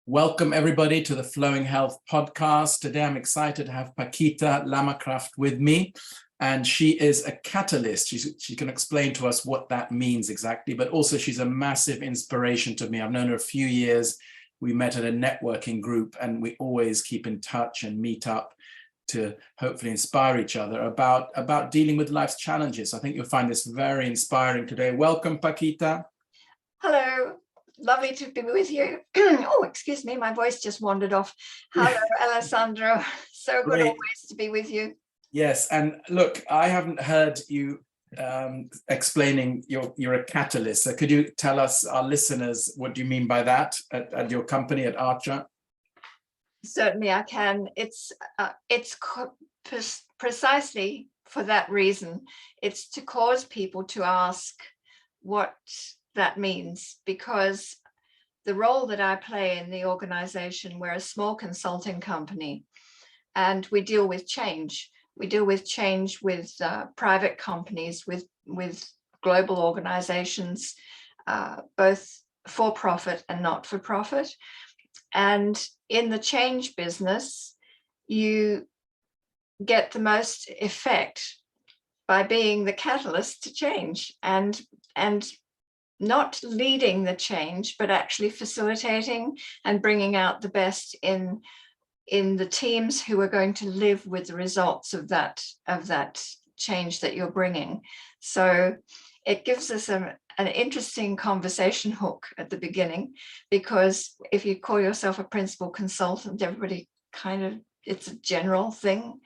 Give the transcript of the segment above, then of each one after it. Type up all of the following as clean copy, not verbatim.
Welcome everybody to the Flowing Health podcast. Today I'm excited to have Paquita Lamacraft with me, and she is a catalyst. She can explain to us what that means exactly, but also she's a massive inspiration to me. I've known her a few years. We met at a networking group and we always keep in touch and meet up to hopefully inspire each other about dealing with life's challenges. I think you'll find this very inspiring today. Welcome, Paquita. Hello. Lovely to be with you. Oh, excuse me, my voice just wandered off. Hello, Alessandro. So good always to be with you. Yes, and look, I haven't heard you explaining you're a catalyst. So could you tell us, our listeners, what do you mean by that at your company at Archer? Certainly I can. It's precisely for that reason. It's to cause people to ask what that means, because the role that I play in the organization, we're a small consulting company and we deal with change. We deal with change with private companies, with global organizations, both for profit and not for profit. And in the change business, you get the most effect by being the catalyst to change and not leading the change, but actually facilitating and bringing out the best in the teams who are going to live with the results of that change that you're bringing. So it gives us an interesting conversation hook at the beginning, because if you call yourself a principal consultant, everybody it's a general thing,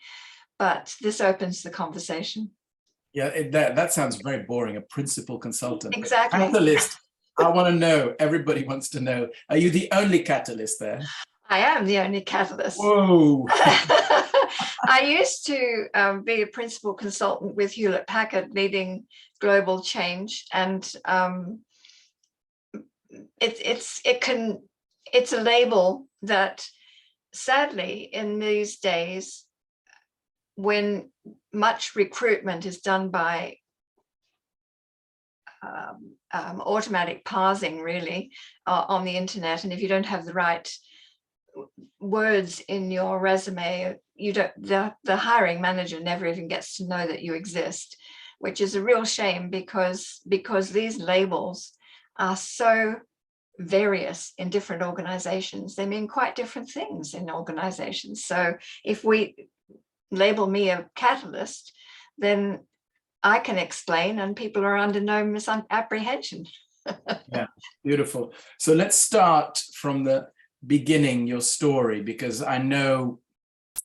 but this opens the conversation. Yeah, that sounds very boring, a principal consultant. Exactly. Catalyst, I want to know, everybody wants to know, are you the only catalyst there? I am the only catalyst. Whoa. I used to be a principal consultant with Hewlett-Packard leading global change, and it's a label that sadly in these days, when much recruitment is done by automatic parsing, really, on the internet, and if you don't have the right words in your resume, the hiring manager never even gets to know that you exist, which is a real shame, because these labels are so various in different organizations. They mean quite different things in organizations. So if we label me a catalyst, then I can explain and people are under no misapprehension. Yeah, beautiful. So let's start from the beginning, your story, because I know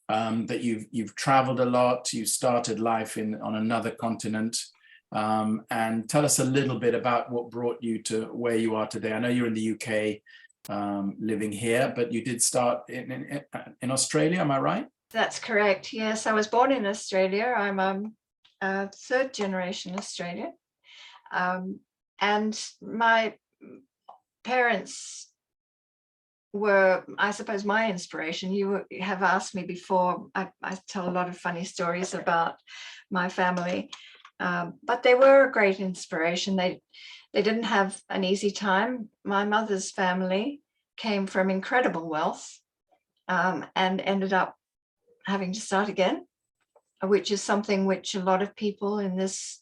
that you've traveled a lot. You started life on another continent, and tell us a little bit about what brought you to where you are today. I know you're in the UK, living here, but you did start in Australia, am I right? That's correct. Yes, I was born in Australia. I'm a third generation Australian, and my parents were, I suppose, my inspiration. You have asked me before. I tell a lot of funny stories about my family, but they were a great inspiration. They didn't have an easy time. My mother's family came from incredible wealth, and ended up having to start again, which is something which a lot of people in this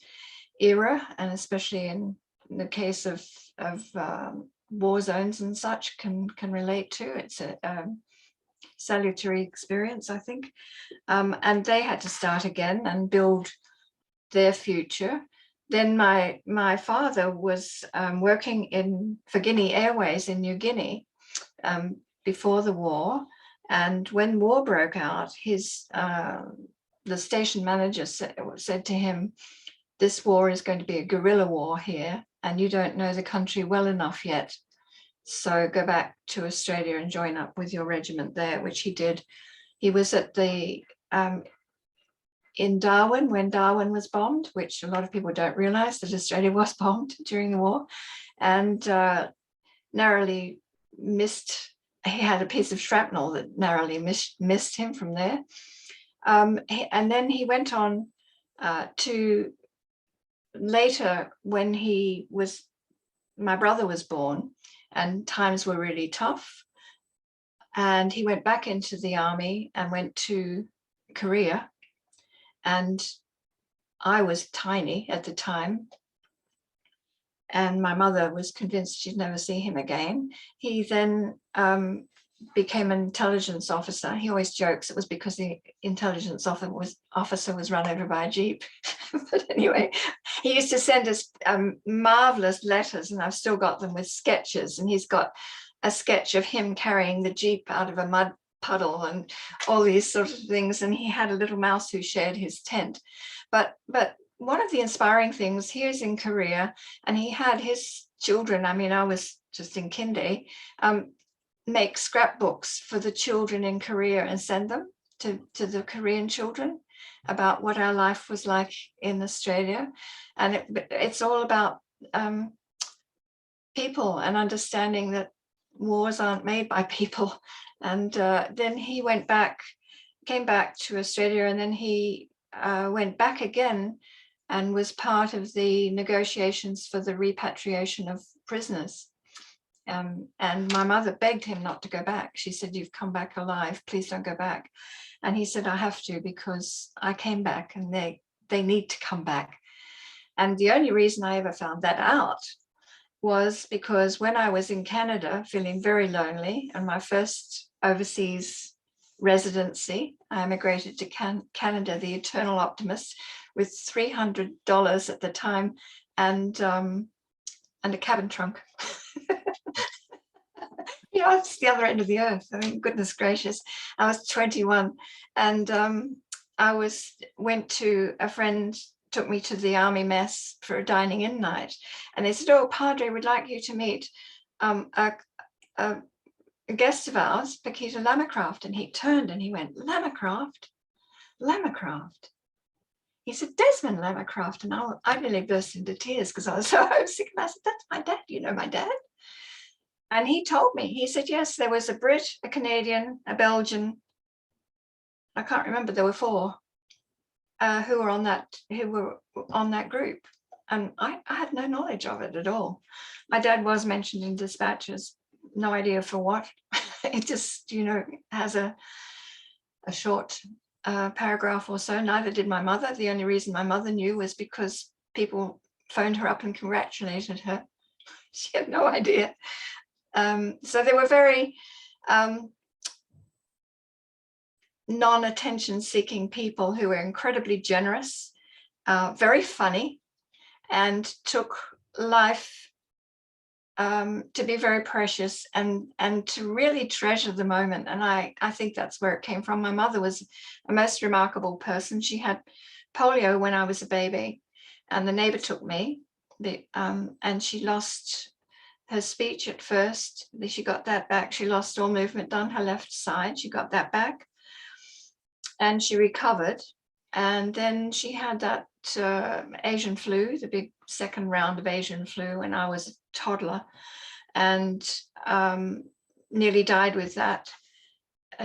era, and especially in the case of war zones and such, can relate to. It's a salutary experience, I think. And they had to start again and build their future. Then my father was working for Guinea Airways in New Guinea before the war. And when war broke out, the station manager said to him, "This war is going to be a guerrilla war here, and you don't know the country well enough yet. So go back to Australia and join up with your regiment there," which he did. He was at in Darwin when Darwin was bombed, which a lot of people don't realize that Australia was bombed during the war, and narrowly missed. He had a piece of shrapnel that narrowly missed him from there. And then he went on to later, when my brother was born and times were really tough, And he went back into the army and went to Korea. And I was tiny at the time. And my mother was convinced she'd never see him again. He then became an intelligence officer. He always jokes it was because the intelligence officer was run over by a Jeep. But anyway, he used to send us marvelous letters, and I've still got them with sketches. And he's got a sketch of him carrying the Jeep out of a mud puddle and all these sort of things. And he had a little mouse who shared his tent. But one of the inspiring things, he was in Korea, and he had his children, I mean, I was just in kindy, make scrapbooks for the children in Korea and send them to the Korean children about what our life was like in Australia. And it's all about people and understanding that wars aren't made by people. And then he came back to Australia, and then he went back again and was part of the negotiations for the repatriation of prisoners. And my mother begged him not to go back. She said, "You've come back alive, please don't go back." And he said, "I have to, because I came back and they need to come back." And the only reason I ever found that out was because when I was in Canada feeling very lonely, and my first overseas residency, I immigrated to Canada, the eternal optimist, with $300 at the time and a cabin trunk. You know, it's the other end of the earth. I mean, goodness gracious. I was 21, and went to a friend, took me to the army mess for a dining in night, and they said, "Oh, Padre, we'd like you to meet a guest of ours, Paquita Lamacraft." And he turned and he went, "Lamacraft? Lamacraft?" He said, "Desmond Lamacraft." And I nearly burst into tears because I was so homesick. And I said, "That's my dad. You know my dad?" And he told me, he said, yes, there was a Brit, a Canadian, a Belgian, I can't remember, there were 4 who were on that group. And I had no knowledge of it at all. My dad was mentioned in dispatches, no idea for what. It just, you know, has a short paragraph or so. Neither did my mother. The only reason my mother knew was because people phoned her up and congratulated her. She had no idea. So they were very non-attention seeking people who were incredibly generous, very funny, and took life to be very precious and to really treasure the moment. And I think that's where it came from. My mother was a most remarkable person. She had polio when I was a baby, and the neighbor took me, and she lost her speech at first. She got that back. She lost all movement down her left side. She got that back, and she recovered. And then she had that Asian flu, the big second round of Asian flu, when I was a toddler, and nearly died with that.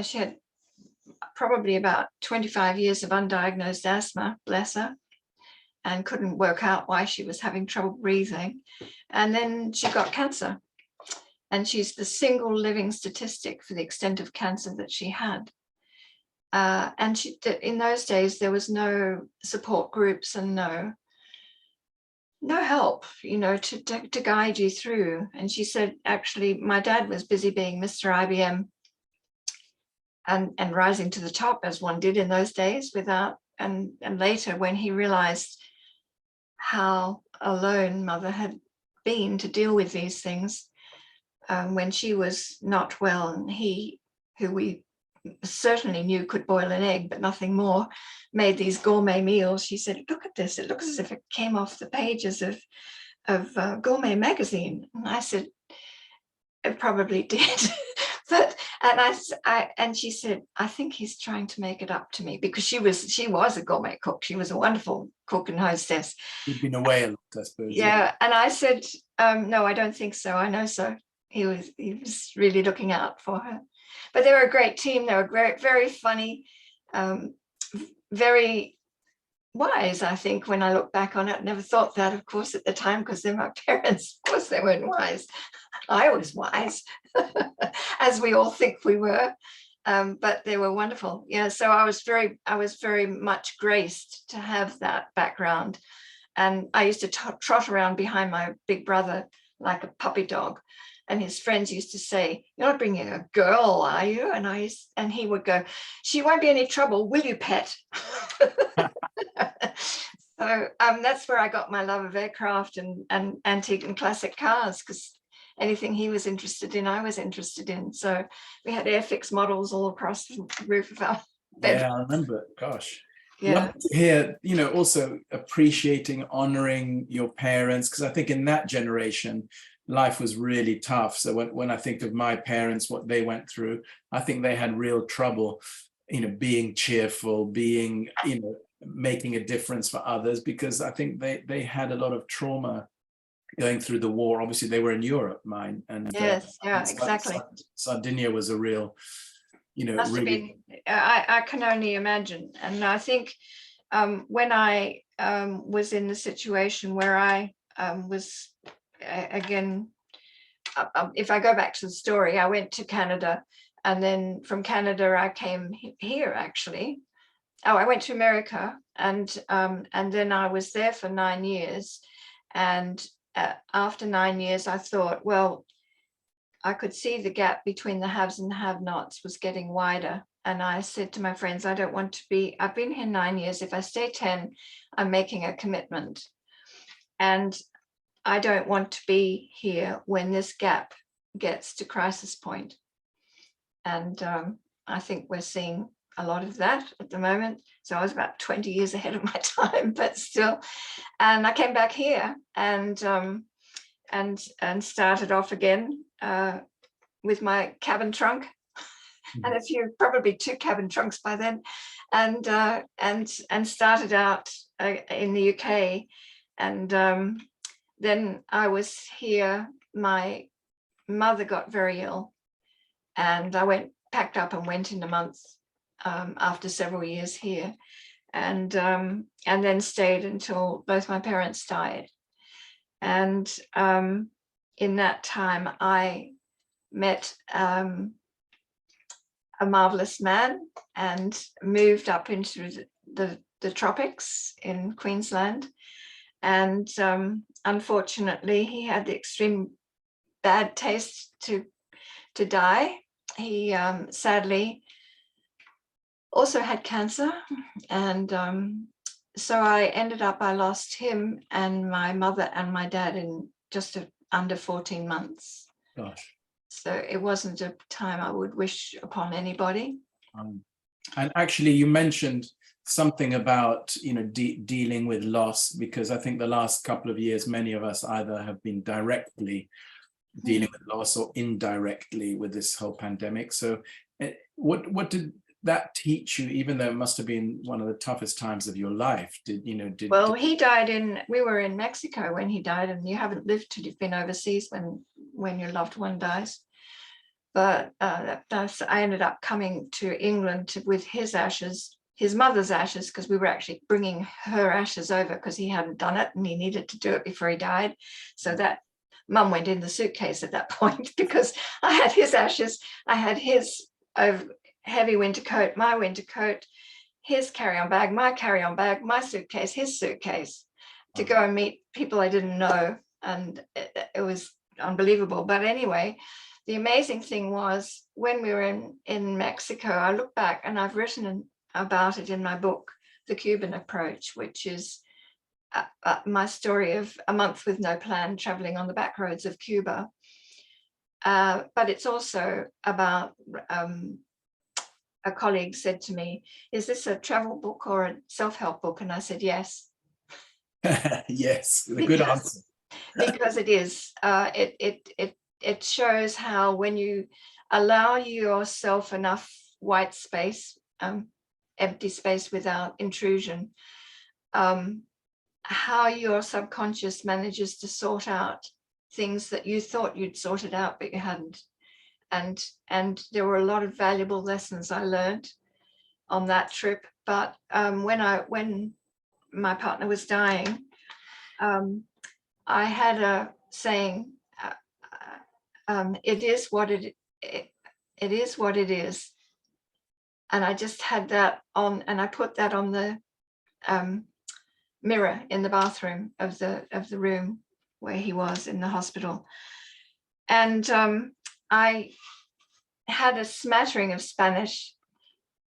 She had probably about 25 years of undiagnosed asthma, bless her, and couldn't work out why she was having trouble breathing. And then she got cancer, and she's the single living statistic for the extent of cancer that she had. And in those days, there was no support groups and no help, you know, to guide you through. And she said, actually, my dad was busy being Mr. IBM and rising to the top, as one did in those days, and later, when he realized how alone mother had been to deal with these things, when she was not well, and he, who we certainly knew could boil an egg but nothing more, made these gourmet meals. She said, "Look at this, it looks as if it came off the pages of Gourmet magazine." And I said, "It probably did." And she said, "I think he's trying to make it up to me," because she was a gourmet cook. She was a wonderful cook and hostess. You've been away a lot, I suppose. Yeah. And I said, "No, I don't think so. I know so." He was really looking out for her. But they were a great team. They were very, very funny, very wise, I think, when I look back on it. Never thought that, of course, at the time, because they're my parents. Of course, they weren't wise. I was wise, as we all think we were. But they were wonderful. Yeah, so I was very much graced to have that background. And I used to trot around behind my big brother like a puppy dog. And his friends used to say, "You're not bringing a girl, are you?" And he would go, "She won't be any trouble, will you, pet?" So that's where I got my love of aircraft and antique and classic cars, because anything he was interested in, I was interested in. So we had Airfix models all across the roof of our bedroom. Yeah, I remember. Gosh. Yeah. Love to hear, also appreciating, honoring your parents, because I think in that generation, life was really tough. So when I think of my parents, what they went through, I think they had real trouble, being cheerful, being, making a difference for others, because I think they had a lot of trauma going through the war. Obviously, they were in Europe, mine, and Yes, yeah, exactly. Sardinia was a real, Must have been, I can only imagine. And I think when I was in the situation where I was, again, if I go back to the story, I went to Canada, and then from Canada I came here, actually. Oh, I went to America, and then I was there for 9 years. And after 9 years, I thought, well, I could see the gap between the haves and the have-nots was getting wider. And I said to my friends, I don't want to be, I've been here 9 years. If I stay 10, I'm making a commitment. And I don't want to be here when this gap gets to crisis point. And I think we're seeing a lot of that at the moment. So I was about 20 years ahead of my time, but still. And I came back here and started off again with my cabin trunk, and a few, probably 2 cabin trunks by then, and started out in the UK. And then I was here. My mother got very ill, and I packed up and went in a month after several years here, and then stayed until both my parents died. And in that time, I met a marvelous man and moved up into the tropics in Queensland. And unfortunately, he had the extreme bad taste to die. He sadly also had cancer, and so I lost him and my mother and my dad in just under 14 months. Gosh. So it wasn't a time I would wish upon anybody. And actually, you mentioned something about dealing with loss, because I think the last couple of years, many of us either have been directly dealing with loss or indirectly with this whole pandemic. So what did that teach you, even though it must have been one of the toughest times of your life? Well, he died we were in Mexico when he died, and you haven't lived till you've been overseas when your loved one dies. But I ended up coming to England with his ashes, his mother's ashes, because we were actually bringing her ashes over, because he hadn't done it and he needed to do it before he died. So that mum went in the suitcase at that point, because I had his ashes, I had his heavy winter coat, my winter coat, his carry-on bag, my carry-on bag, my suitcase, his suitcase, to go and meet people I didn't know. And it was unbelievable. But anyway, the amazing thing was, when we were in Mexico, I look back, and I've written about it in my book, The Cuban Approach, which is my story of a month with no plan, traveling on the back roads of Cuba. But it's also about, a colleague said to me, "Is this a travel book or a self-help book?" And I said, yes. Yes, a good answer. Because it is. It shows how, when you allow yourself enough white space, empty space without intrusion, how your subconscious manages to sort out things that you thought you'd sorted out, but you hadn't. And there were a lot of valuable lessons I learned on that trip. But when my partner was dying, I had a saying, it is what it is what it is. And I just had that on, and I put that on the mirror in the bathroom of the room where he was in the hospital. And I had a smattering of Spanish,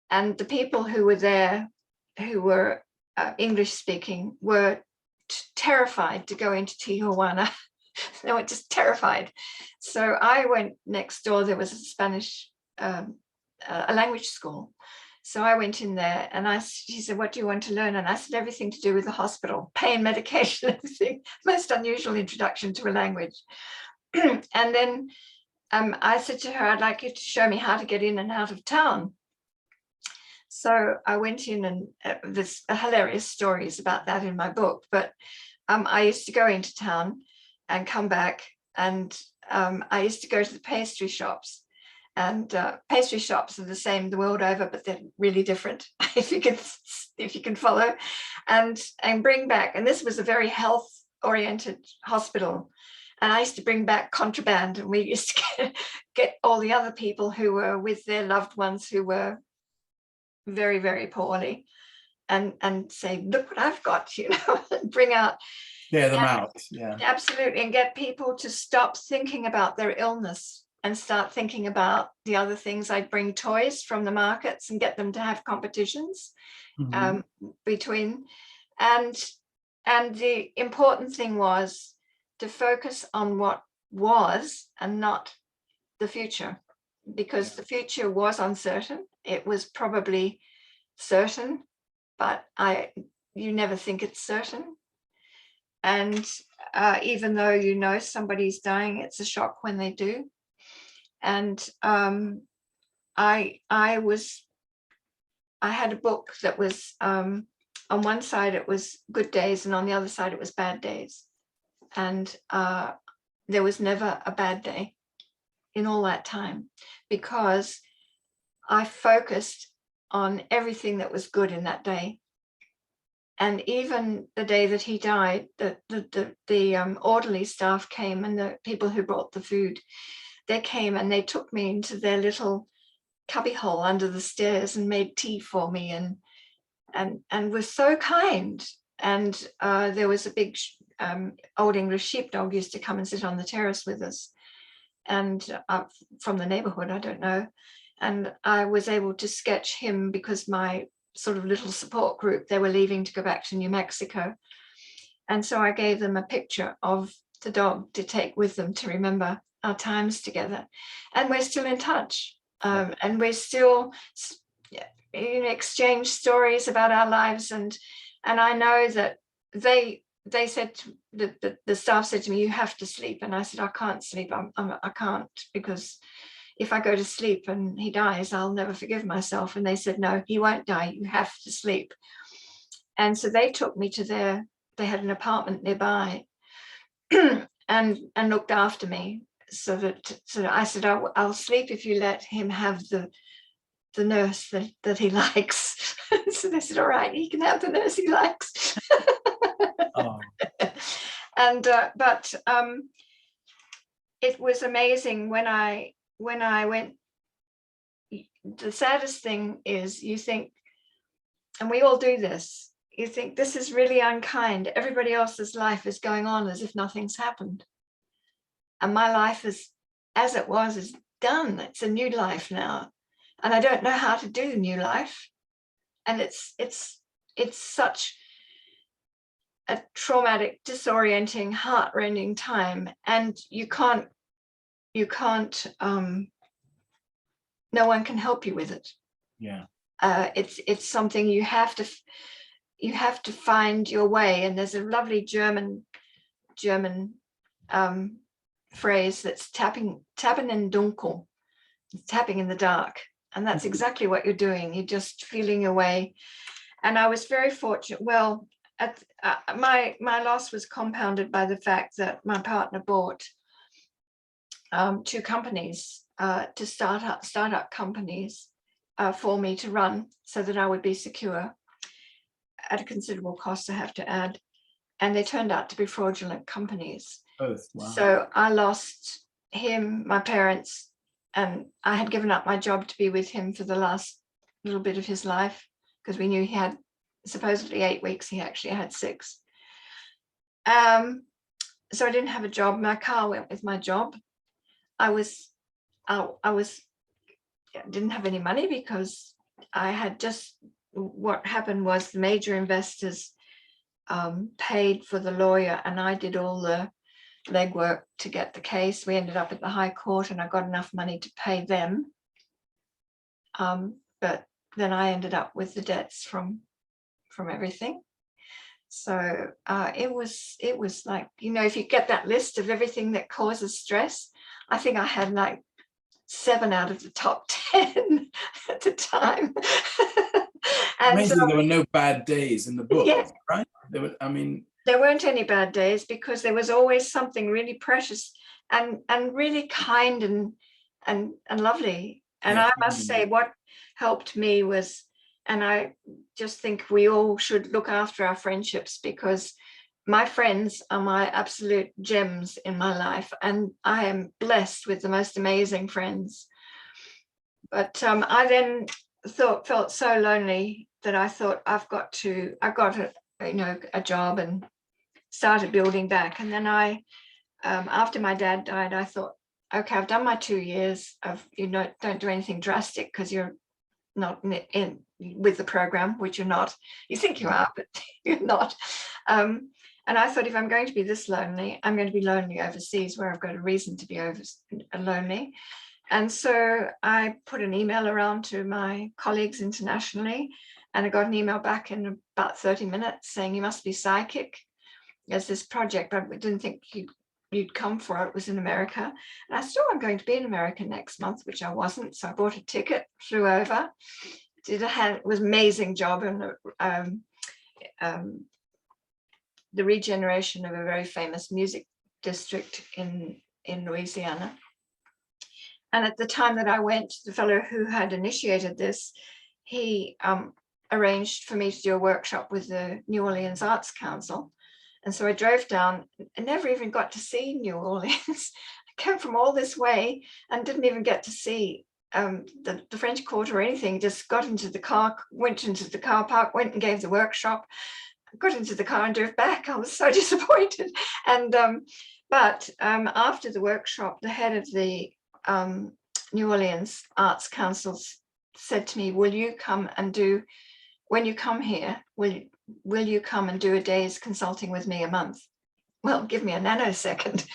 and the people who were there, who were English speaking, were terrified to go into Tijuana. They were just terrified. So I went next door. There was a Spanish, a language school. So I went in there, and she said, "What do you want to learn?" And I said, "Everything to do with the hospital, pain, medication, everything." Most unusual introduction to a language. And then I said to her, "I'd like you to show me how to get in and out of town." So I went in, and there's hilarious stories about that in my book. But I used to go into town and come back, and I used to go to the pastry shops. And pastry shops are the same the world over, but they're really different, if you can follow, and bring back. And this was a very health-oriented hospital. And I used to bring back contraband, and we used to get all the other people who were with their loved ones who were very, very poorly, and say, "Look what I've got," and bring out. Scare them out. Yeah. Absolutely. And get people to stop thinking about their illness and start thinking about the other things. I'd bring toys from the markets and get them to have competitions between. And the important thing was to focus on what was and not the future, because the future was uncertain. It was probably certain, but you never think it's certain. And even though you know somebody's dying, it's a shock when they do. And I had a book that was on one side it was good days, and on the other side it was bad days. And there was never a bad day in all that time, because I focused on everything that was good in that day. And even the day that he died, the orderly staff came, and the people who brought the food, they came and they took me into their little cubbyhole under the stairs and made tea for me, and were so kind. And there was a big old English sheepdog used to come and sit on the terrace with us, and from the neighborhood, I don't know. And I was able to sketch him, because my sort of little support group, they were leaving to go back to New Mexico. And so I gave them a picture of the dog to take with them to remember our times together. And we're still in touch. And we're still exchange stories about our lives. And I know that they said, the staff said to me, "You have to sleep." And I said, "I can't sleep. I can't, because if I go to sleep and he dies, I'll never forgive myself." And they said, "No, he won't die. You have to sleep." And so they took me to they had an apartment nearby and looked after me. So I said, I'll sleep if you let him have the nurse that he likes." So they said, "All right, he can have the nurse he likes." Oh. And but it was amazing when I went. The saddest thing is, you think, and we all do this, you think this is really unkind. Everybody else's life is going on as if nothing's happened. And my life is, as it was, is done. It's a new life now. And I don't know how to do the new life. And it's such a traumatic, disorienting, heart-rending time. And you can't, no one can help you with it. Yeah. It's something you have to find your way. And there's a lovely German phrase that's tappen in Dunkel, tapping in the dark. And that's exactly what you're doing. You're just feeling your way. And I was very fortunate. Well, my loss was compounded by the fact that my partner bought 2 companies to startup companies for me to run, so that I would be secure. at a considerable cost, I have to add, and they turned out to be fraudulent companies. Both. Wow. So I lost him, my parents, and I had given up my job to be with him for the last little bit of his life, because we knew he had supposedly 8 weeks. He actually had 6. So I didn't have a job. My car went with my job. I didn't have any money because I had just, what happened was the major investors paid for the lawyer, and I did all the legwork to get the case. We ended up at the High Court, and I got enough money to pay them. But then I ended up with the debts from everything. So it was like, you know, if you get that list of everything that causes stress, I think I had like 7 out of the top 10 at the time. And Amazing, there were no bad days in the book, yeah, right? There were, I mean, there weren't any bad days, because there was always something really precious and really kind and lovely. And yeah, I must say, what helped me was, and I just think we all should look after our friendships, because my friends are my absolute gems in my life, and I am blessed with the most amazing friends. But I then felt so lonely that I thought I got a job and started building back. And then after my dad died, I thought, okay, I've done my 2 years of, don't do anything drastic, because you're not in with the program, which you're not. You think you are, but you're not. And I thought, if I'm going to be this lonely, I'm going to be lonely overseas, where I've got a reason to be lonely. And so I put an email around to my colleagues internationally, and I got an email back in about 30 minutes saying, you must be psychic. There's this project, I didn't think you'd come for it. It was in America. And I said, oh, I'm going to be in America next month, which I wasn't. So I bought a ticket, flew over, it was an amazing job, and the regeneration of a very famous music district in Louisiana. And at the time that I went, the fellow who had initiated this, he arranged for me to do a workshop with the New Orleans Arts Council. And so I drove down and never even got to see New Orleans. I came from all this way and didn't even get to see the French Quarter or anything. Just got into the car, went into the car park, went and gave the workshop, got into the car and drove back. I was so disappointed. And but after the workshop, the head of the New Orleans Arts Council said to me, will you come and do, when you come here, will you come and do a day's consulting with me a month? Well, give me a nanosecond,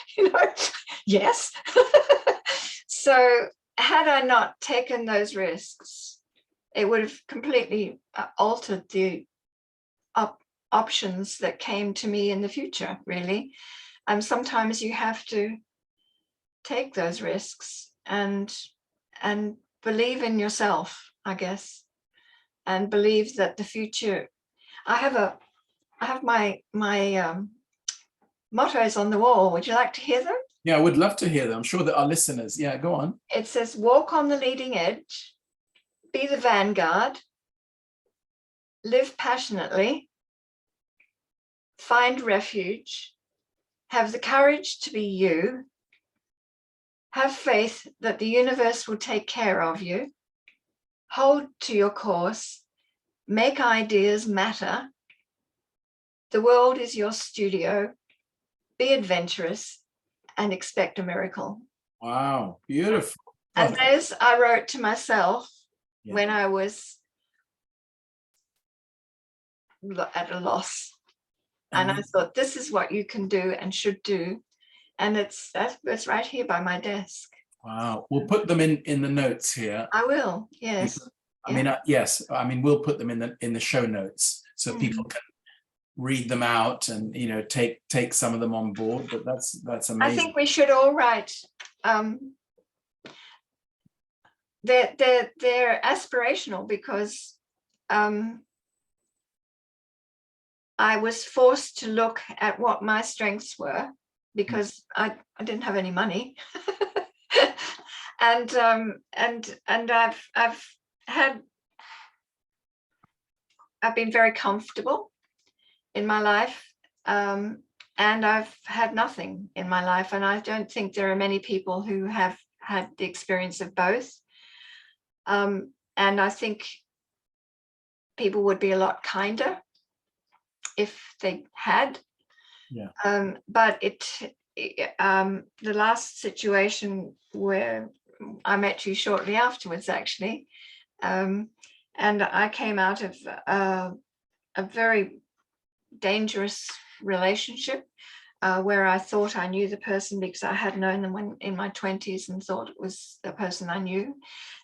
yes. So had I not taken those risks, it would have completely altered the options that came to me in the future, really. Sometimes you have to take those risks and believe in yourself, I guess, and believe that the future. I have my mottos on the wall. Would you like to hear them? Yeah, I would love to hear them. I'm sure that our listeners, yeah, go on. It says, walk on the leading edge, be the vanguard, live passionately, find refuge, have the courage to be you, have faith that the universe will take care of you, hold to your course, make ideas matter, the world is your studio, be adventurous, and expect a miracle. Wow, beautiful. And those I wrote to myself when I was at a loss. And I thought, this is what you can do and should do. And it's right here by my desk. Wow. We'll put them in the notes here. I will, yes. I mean, yes. I mean, we'll put them in the show notes so people can read them out and take some of them on board. But that's amazing. I think we should all write. They're aspirational, because I was forced to look at what my strengths were, because I didn't have any money. and I've had I've been very comfortable in my life, and I've had nothing in my life. And I don't think there are many people who have had the experience of both. And I think people would be a lot kinder if they had. Yeah. But the last situation where I met you shortly afterwards, actually, and I came out of a very dangerous relationship where I thought I knew the person because I had known them when in my 20s and thought it was the person I knew.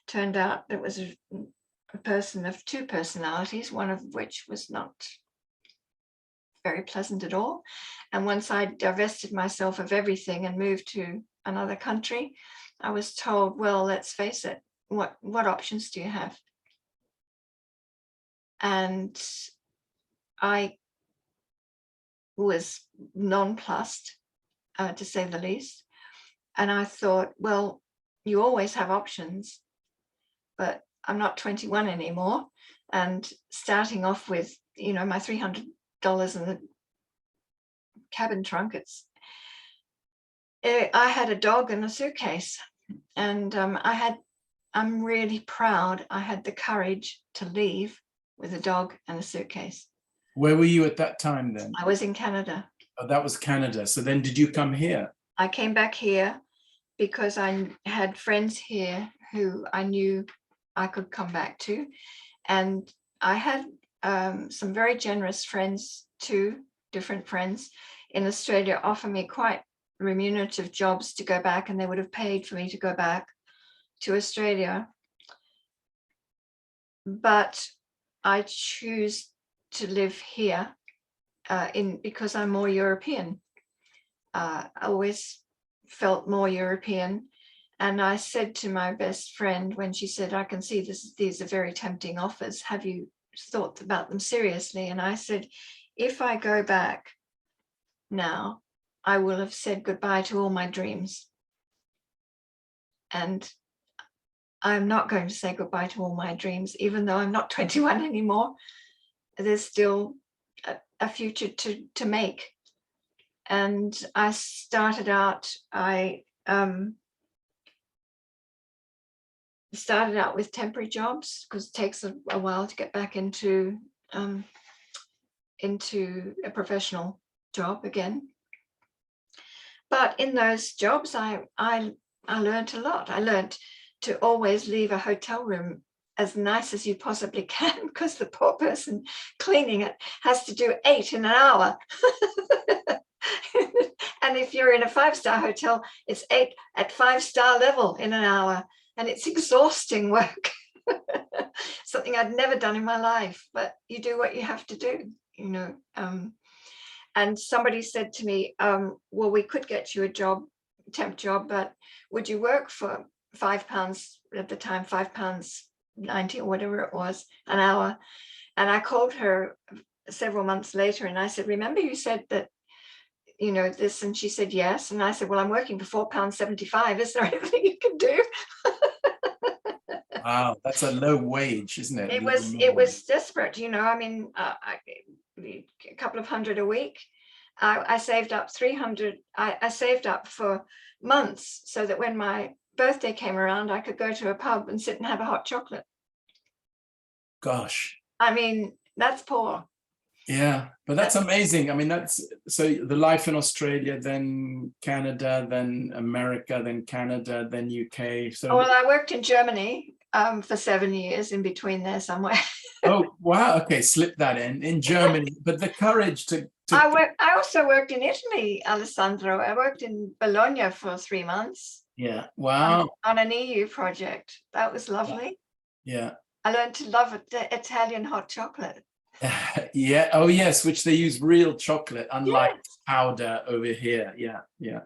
Turned out it was a person of two personalities, one of which was not very pleasant at all. And once I divested myself of everything and moved to another country, I was told, well, let's face it, what options do you have? And I was nonplussed, to say the least. And I thought, well, you always have options, but I'm not 21 anymore. And starting off with, my $300 in the cabin trunk, I had a dog and a suitcase, and I'm really proud I had the courage to leave with a dog and a suitcase. Where were you at that time then? I was in Canada. Oh, that was Canada. So then did you come here? I came back here because I had friends here who I knew I could come back to. And I had some very generous friends, 2 different friends in Australia, offer me quite remunerative jobs to go back, and they would have paid for me to go back to Australia. But I choose to live here because I'm more European. I always felt more European. And I said to my best friend when she said, I can see these are very tempting offers. Have you thought about them seriously? And I said, if I go back now, I will have said goodbye to all my dreams. And I'm not going to say goodbye to all my dreams, even though I'm not 21 anymore. There's still a future to make. And I started out, started out with temporary jobs because it takes a while to get back into a professional job again. But in those jobs, I learned a lot. I learned to always leave a hotel room as nice as you possibly can, because the poor person cleaning it has to do 8 in an hour. And if you're in a 5-star hotel, it's 8 at 5-star level in an hour. And it's exhausting work. Something I'd never done in my life, but you do what you have to do, and somebody said to me, well, we could get you a job, temp job, but would you work for £5 at the time, £5.90 or whatever it was an hour? And I called her several months later and I said, remember you said that, this? And she said, yes. And I said, well, I'm working for £4.75. Is there anything you can do? Wow, that's a low wage, isn't it? It was desperate, a couple of hundred a week. I saved up 300. I saved up for months so that when my birthday came around, I could go to a pub and sit and have a hot chocolate. Gosh. I mean, that's poor. Yeah, but that's amazing. I mean, that's so the life in Australia, then Canada, then America, then Canada, then UK. So well, I worked in Germany for 7 years in between there somewhere. Oh, wow. Okay, slip that in Germany, but the courage to I also worked in Italy, Alessandro. I worked in Bologna for 3 months. Yeah. Wow. On an EU project. That was lovely. Yeah. I learned to love Italian hot chocolate. Yeah. Oh, yes, which they use real chocolate, unlike powder over here. Yeah. Yeah.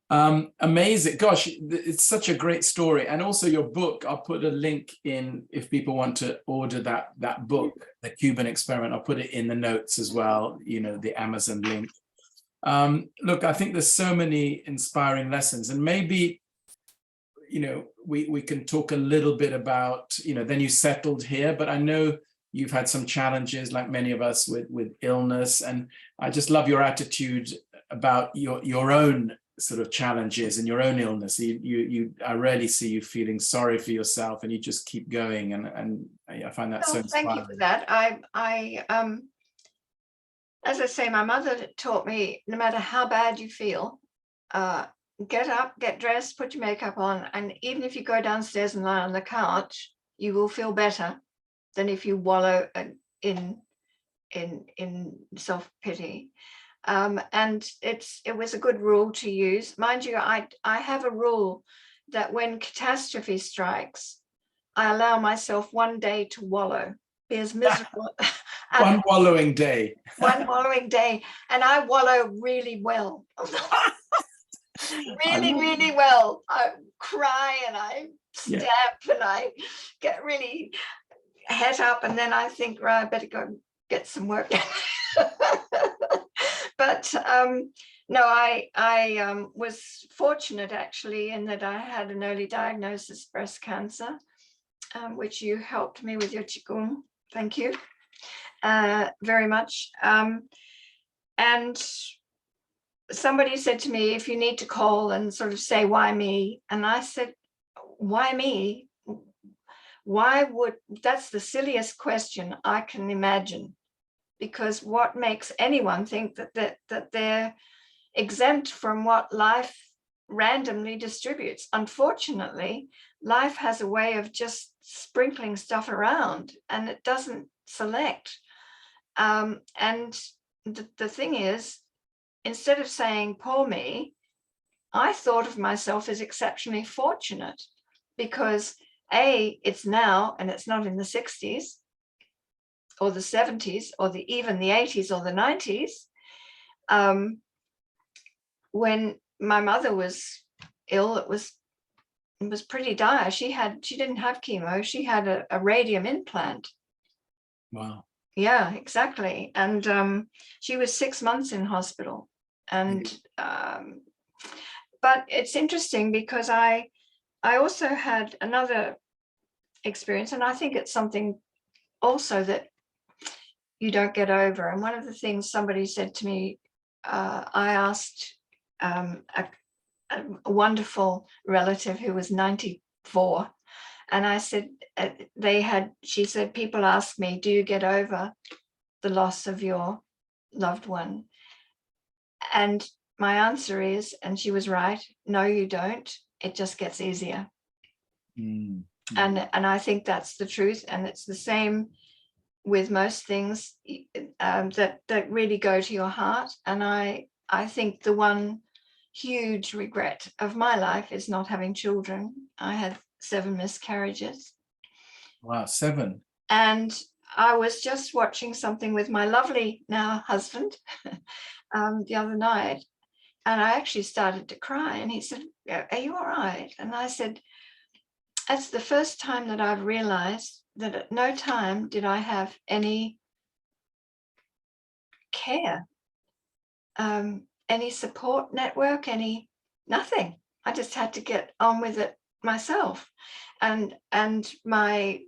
Amazing. Gosh, it's such a great story. And also your book, I'll put a link in if people want to order that book, The Cuban Experiment. I'll put it in the notes as well, the Amazon link. Look, I think there's so many inspiring lessons, and maybe, we can talk a little bit about, then you settled here, but I know you've had some challenges like many of us with illness. And I just love your attitude about your own sort of challenges and your own illness. I rarely see you feeling sorry for yourself, and you just keep going. And I find that so inspiring. Thank you for that. As I say, my mother taught me, no matter how bad you feel, get up, get dressed, put your makeup on, and even if you go downstairs and lie on the couch, you will feel better than if you wallow in self-pity. And it was a good rule to use. Mind you, I have a rule that when catastrophe strikes, I allow myself one day to wallow, be as miserable. One wallowing day. One wallowing day. And I wallow really well. Really well. I cry and I stamp and I get really het up, and then I think, right, I better go get some work done. But no, I was fortunate actually in that I had an early diagnosis of breast cancer, which you helped me with your Qigong. Thank you very much. And somebody said to me, if you need to call and sort of say, why me? And I said, why me? That's the silliest question I can imagine, because what makes anyone think that they're exempt from what life randomly distributes? Unfortunately, life has a way of just sprinkling stuff around, and it doesn't select. And the thing is, instead of saying, poor me, I thought of myself as exceptionally fortunate, because it's now, and it's not in the 60s or the 70s or even the 80s or the 90s. When my mother was ill, it was pretty dire. She didn't have chemo. She had a radium implant. Wow. Yeah, exactly. And she was 6 months in hospital. And but it's interesting because I also had another experience, and I think it's something also that you don't get over. And one of the things somebody said to me, I asked a wonderful relative who was 94, and I said, she said, people ask me, do you get over the loss of your loved one? And my answer is, and she was right, no, you don't. It just gets easier. Mm. And I think that's the truth. And it's the same with most things that really go to your heart. And I think the one huge regret of my life is not having children. I had 7 miscarriages. Wow, 7. And I was just watching something with my lovely now husband the other night, and I actually started to cry, and he said, are you all right? And I said, that's the first time that I've realized that at no time did I have any care, any support network, nothing. I just had to get on with it myself. And my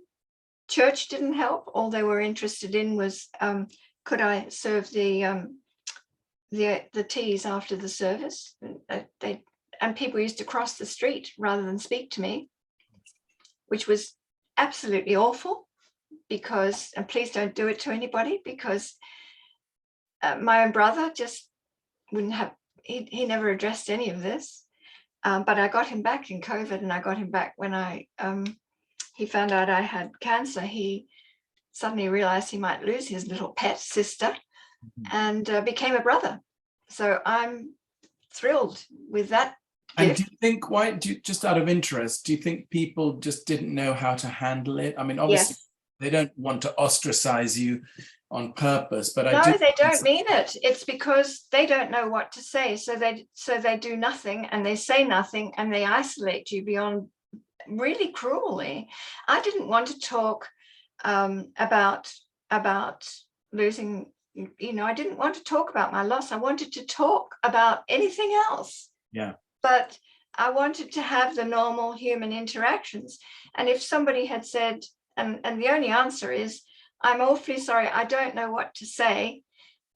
church didn't help. All they were interested in was, could I serve the teas after the service? And people used to cross the street rather than speak to me, which was absolutely awful, because, and please don't do it to anybody, because my own brother just wouldn't have, he never addressed any of this. But I got him back in COVID, and I got him back when he found out I had cancer. He suddenly realized he might lose his little pet sister, and became a brother. So I'm thrilled with that. And do you think, just out of interest, do you think people just didn't know how to handle it? I mean, obviously, yes, they don't want to ostracize you on purpose, but no, they don't mean it. It's because they don't know what to say. So they do nothing, and they say nothing, and they isolate you beyond really cruelly. I didn't want to talk about losing, I didn't want to talk about my loss. I wanted to talk about anything else. Yeah. But I wanted to have the normal human interactions. And if somebody had said, and the only answer is, I'm awfully sorry, I don't know what to say.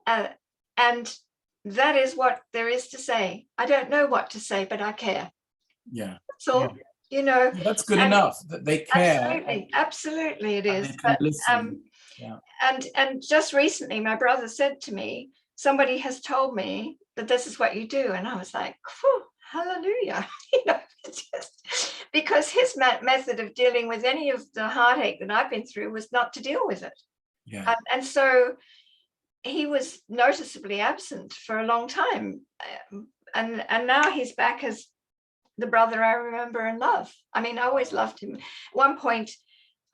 And that is what there is to say. I don't know what to say, but I care. Yeah. So, Yeah. you know, That's good and enough that they care. absolutely it And is. they can But listen. Yeah. and just recently my brother said to me, somebody has told me that this is what you do, and I was like, hallelujah. You know, just because his method of dealing with any of the heartache that I've been through was not to deal with it. Yeah. And so he was noticeably absent for a long time, and now he's back as the brother I remember and love. I mean, I always loved him. At one point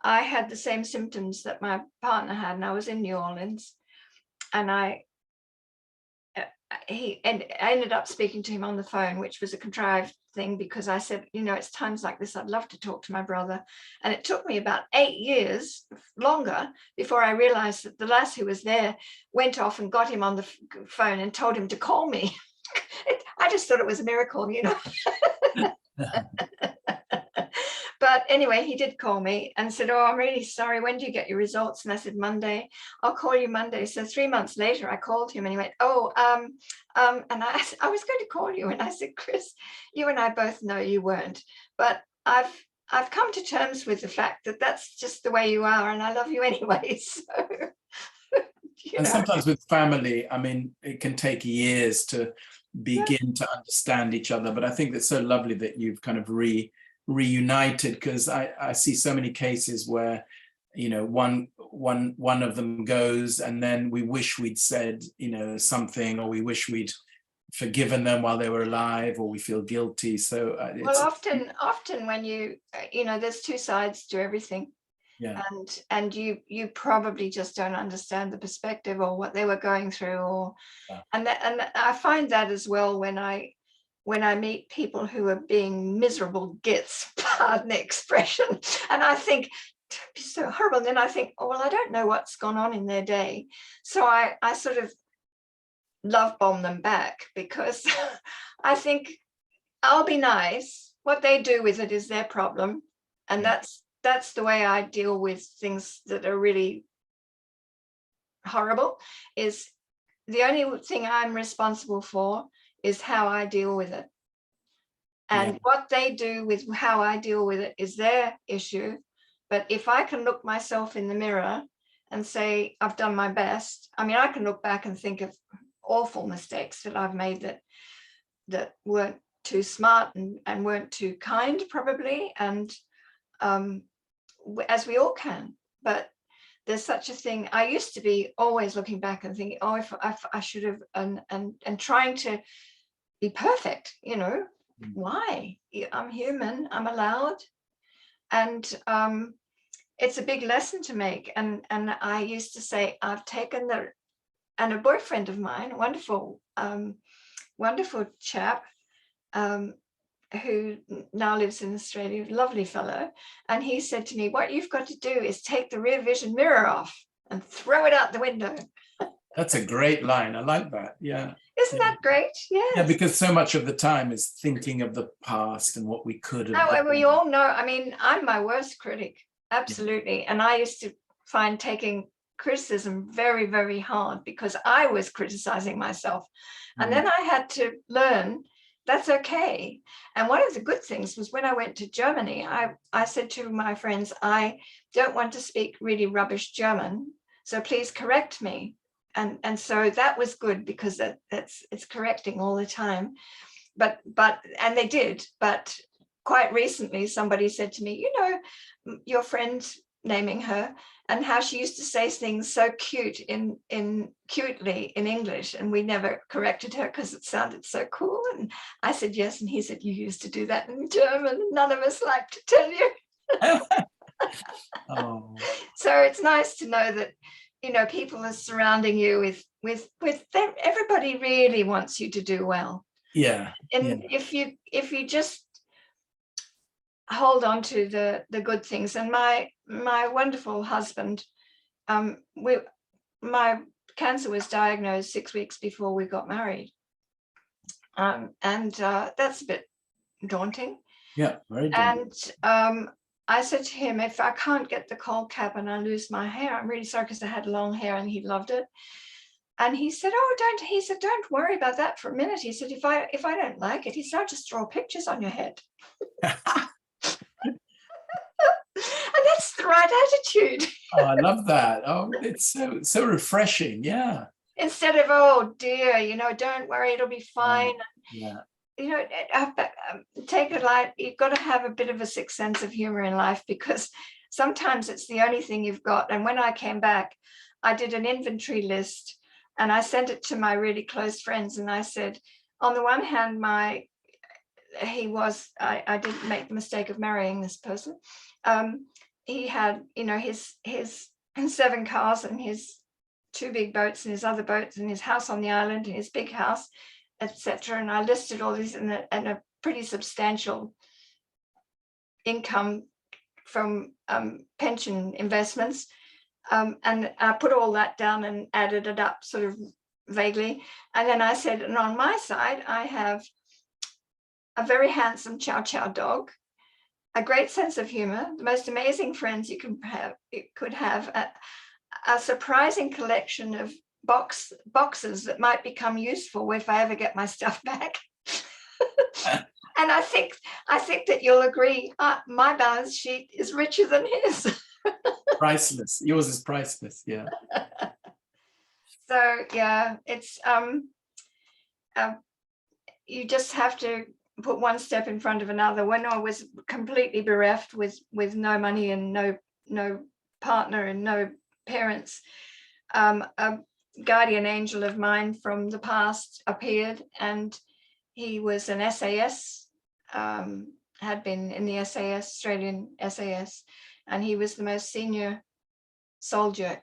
I had the same symptoms that my partner had, and I was in New Orleans, and I ended up speaking to him on the phone, which was a contrived thing, because I said, you know, it's times like this I'd love to talk to my brother. And it took me about 8 years longer before I realized that the lass who was there went off and got him on the phone and told him to call me. I just thought it was a miracle, you know. But anyway, he did call me and said, oh, I'm really sorry, when do you get your results? And I said, Monday. I'll call you Monday. So 3 months later I called him and he went, oh, and I was going to call you, and I said, Chris, you and I both know you weren't, but I've come to terms with the fact that that's just the way you are, and I love you anyway. So and sometimes with family, I mean, it can take years to begin to understand each other, but I think it's so lovely that you've kind of reunited, because I see so many cases where, you know, one of them goes, and then we wish we'd said, you know, something, or we wish we'd forgiven them while they were alive, or we feel guilty. So well, often when you know, there's two sides to everything. Yeah. And you probably just don't understand the perspective or what they were going through, or Yeah. and I find that as well when I meet people who are being miserable gits, pardon the expression, and I think it's so horrible. And then I think, oh well, I don't know what's gone on in their day, so I sort of love bomb them back, because I think I'll be nice. What they do with it is their problem, and Yeah. that's the way I deal with things that are really horrible. Is the only thing I'm responsible for is how I deal with it. And what they do with how I deal with it is their issue. But if I can look myself in the mirror and say, I've done my best. I mean, I can look back and think of awful mistakes that I've made that weren't too smart and weren't too kind, probably. And as we all can, but there's such a thing. I used to be always looking back and thinking, oh, if I should have, and trying to be perfect, you know. Why? I'm human, I'm allowed. And it's a big lesson to make. And I used to say, I've taken and a boyfriend of mine, wonderful chap, who now lives in Australia, lovely fellow, and he said to me, what you've got to do is take the rear vision mirror off and throw it out the window. That's a great line. I like that. Yeah. Isn't that great? Yes. Yeah, because so much of the time is thinking of the past and what we could have done. We all know, I mean, I'm my worst critic, absolutely. And I used to find taking criticism very, very hard, because I was criticizing myself. And then I had to learn that's okay. And one of the good things was when I went to Germany, I said to my friends, I don't want to speak really rubbish German, so please correct me. And so that was good, because it's correcting all the time. But and they did. But quite recently, somebody said to me, you know, your friend, naming her, and how she used to say things so cutely in English, and we never corrected her because it sounded so cool. And I said yes, and he said, you used to do that in German. None of us like to tell you. Oh. So it's nice to know that, you know, people are surrounding you with everybody really wants you to do well. Yeah. And if you just hold on to the good things. And my wonderful husband, my cancer was diagnosed 6 weeks before we got married, and that's a bit daunting. Yeah, very daunting. And I said to him, if I can't get the cold cap and I lose my hair, I'm really sorry, because I had long hair and he loved it. And he said, don't worry about that for a minute. He said, if I don't like it, he said, I'll just draw pictures on your head. And that's the right attitude. Oh, I love that. Oh, it's so refreshing. Yeah. Instead of, oh dear, don't worry, it'll be fine. Yeah. Take it light. You've got to have a bit of a sixth sense of humor in life, because sometimes it's the only thing you've got. And when I came back, I did an inventory list and I sent it to my really close friends. And I said, on the one hand, I didn't make the mistake of marrying this person. He had, his 7 cars and his 2 big boats and his other boats and his house on the island and his big house, etc. And I listed all these and a pretty substantial income from pension investments. And I put all that down and added it up sort of vaguely. And then I said, and on my side, I have a very handsome chow chow dog, a great sense of humor, the most amazing friends you could have, a surprising collection of boxes that might become useful if I ever get my stuff back. And I think that you'll agree, my balance sheet is richer than his. Priceless. Yours is priceless. Yeah. So yeah, it's you just have to put one step in front of another. When I was completely bereft with no money and no partner and no parents, a guardian angel of mine from the past appeared, and he was an SAS, had been in the SAS, Australian SAS, and he was the most senior soldier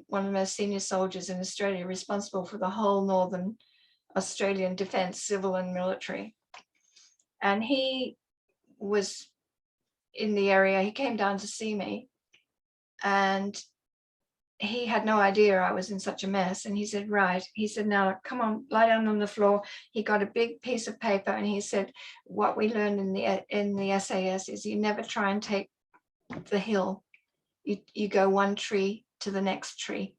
one of the most senior soldiers in Australia, responsible for the whole Northern Australian defence, civil and military. And he was in the area. He came down to see me, and he had no idea I was in such a mess. And he said, right. He said, now come on, lie down on the floor. He got a big piece of paper and he said, what we learned in the SAS is you never try and take the hill. You go one tree to the next tree.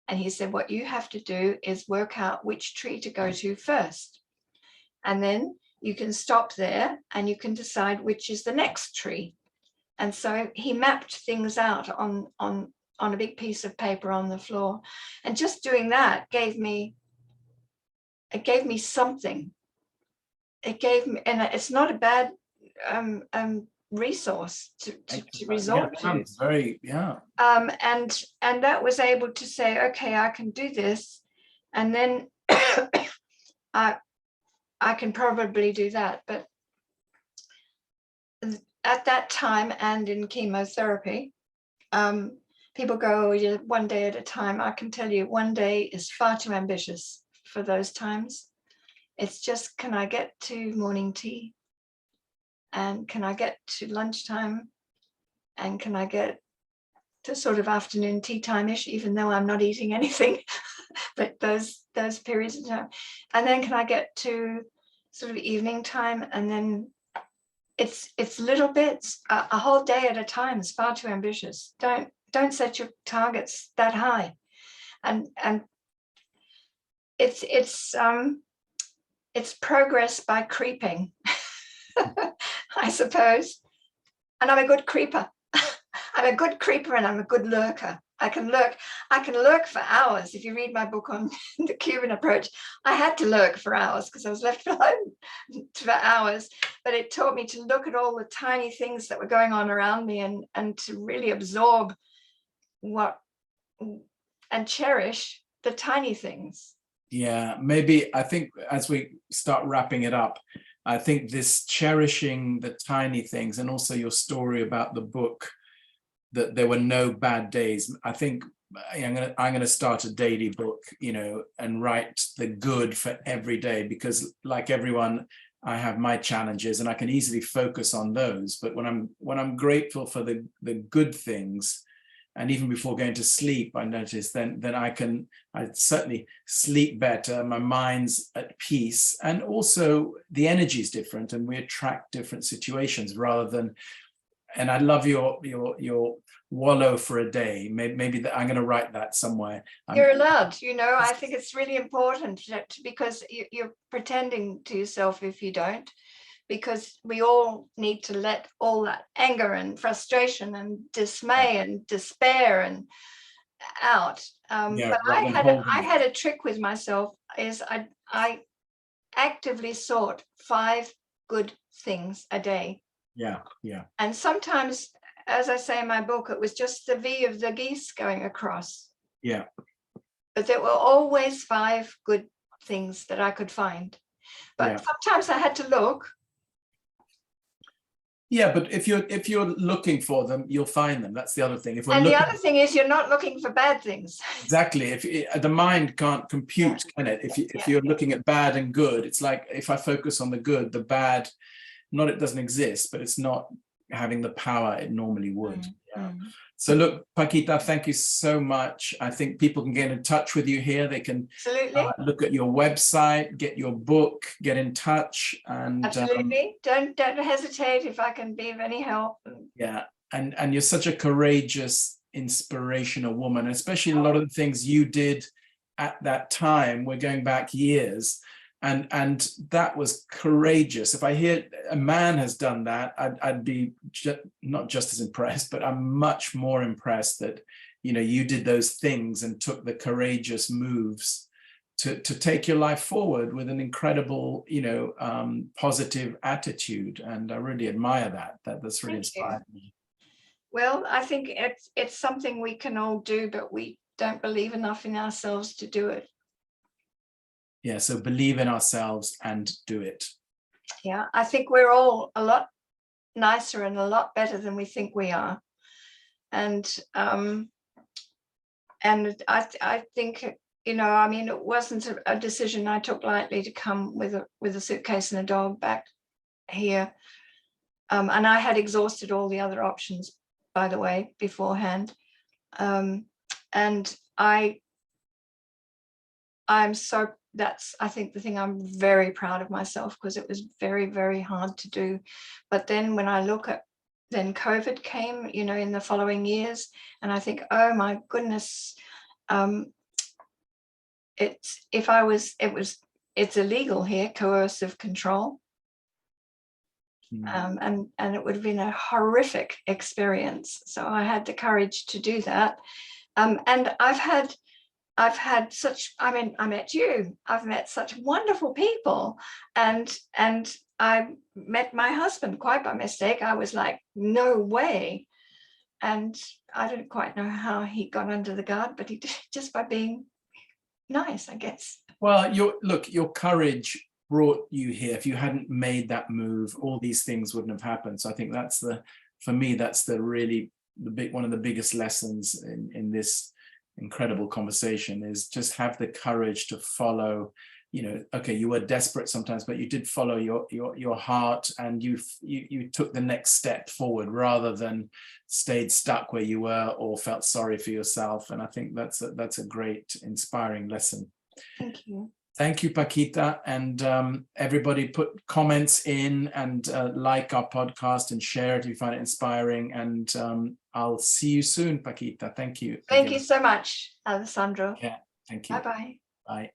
And he said, what you have to do is work out which tree to go to first. And then you can stop there and you can decide which is the next tree. And so he mapped things out on a big piece of paper on the floor. And just doing that gave me something. It gave me, and it's not a bad resource to resort to. It's very, yeah. And that was able to say, okay, I can do this. And then I can probably do that. But at that time and in chemotherapy, people go, oh, one day at a time. I can tell you, one day is far too ambitious for those times. It's just, can I get to morning tea? And can I get to lunchtime? And can I get to sort of afternoon tea time-ish, even though I'm not eating anything, but those periods of time. And then can I get to sort of evening time? And then it's little bits. A whole day at a time is far too ambitious. Don't set your targets that high. And it's progress by creeping, I suppose. And I'm a good creeper. I'm a good creeper and I'm a good lurker. I can lurk for hours. If you read my book on the Cuban approach, I had to lurk for hours because I was left alone for hours. But it taught me to look at all the tiny things that were going on around me and to really absorb and cherish the tiny things. Yeah, maybe I think as we start wrapping it up, I think this cherishing the tiny things, and also your story about the book, that there were no bad days. I think I'm gonna start a daily book, and write the good for every day, because like everyone, I have my challenges and I can easily focus on those. But when I'm grateful for the good things, and even before going to sleep, I notice then I certainly sleep better, my mind's at peace, and also the energy is different and we attract different situations rather than, And I love your wallow for a day. Maybe that I'm going to write that somewhere. You're allowed, you know. I think it's really important because you're pretending to yourself if you don't, because we all need to let all that anger and frustration and dismay and despair and out. But I had a trick with myself, is I actively sought 5 good things a day. Yeah. And sometimes, as I say in my book, it was just the V of the geese going across. Yeah. But there were always 5 good things that I could find. But sometimes I had to look. Yeah, but if you're looking for them, you'll find them. That's the other thing. The other thing is, you're not looking for bad things. Exactly. If the mind can't compute, can it? If you're looking at bad and good, it's like, if I focus on the good, the bad, not it doesn't exist, but it's not having the power it normally would. So look, Paquita, thank you so much. I think people can get in touch with you here. They can look at your website, get your book, get in touch, and absolutely. Don't hesitate if I can be of any help. Yeah, and you're such a courageous, inspirational woman, especially a lot of the things you did at that time. We're going back years. And that was courageous. If I hear a man has done that, I'd be not just as impressed, but I'm much more impressed that, you know, you did those things and took the courageous moves to take your life forward with an incredible, you know, positive attitude. And I really admire that. That's really inspired me. Well, I think it's something we can all do, but we don't believe enough in ourselves to do it. Yeah, so believe in ourselves and do it. Yeah, I think we're all a lot nicer and a lot better than we think we are. And I think, you know, I mean, it wasn't a decision I took lightly to come with a suitcase and a dog back here. And I had exhausted all the other options, by the way, beforehand. And I'm so, that's, I think, the thing I'm very proud of myself, because it was very, very hard to do. But then when I look at, then COVID came, you know, in the following years, and I think, oh my goodness, it's illegal here, coercive control. And it would have been a horrific experience. So I had the courage to do that. And I've had such, I mean, I met you, I've met such wonderful people, and I met my husband quite by mistake. I was like, no way. And I didn't quite know how he got under the guard, but he did, just by being nice, I guess. Well, your courage brought you here. If you hadn't made that move, all these things wouldn't have happened. So I think that's for me, that's one of the biggest lessons in this incredible conversation, is just have the courage to follow, you know, okay, you were desperate sometimes, but you did follow your heart, and you took the next step forward rather than stayed stuck where you were or felt sorry for yourself. And I think that's a great, inspiring lesson. Thank you. Thank you, Paquita. And everybody put comments in and like our podcast and share it if you find it inspiring. And I'll see you soon, Paquita. Thank you. Thank you so much, Alessandro. Yeah, thank you. Bye-bye. Bye.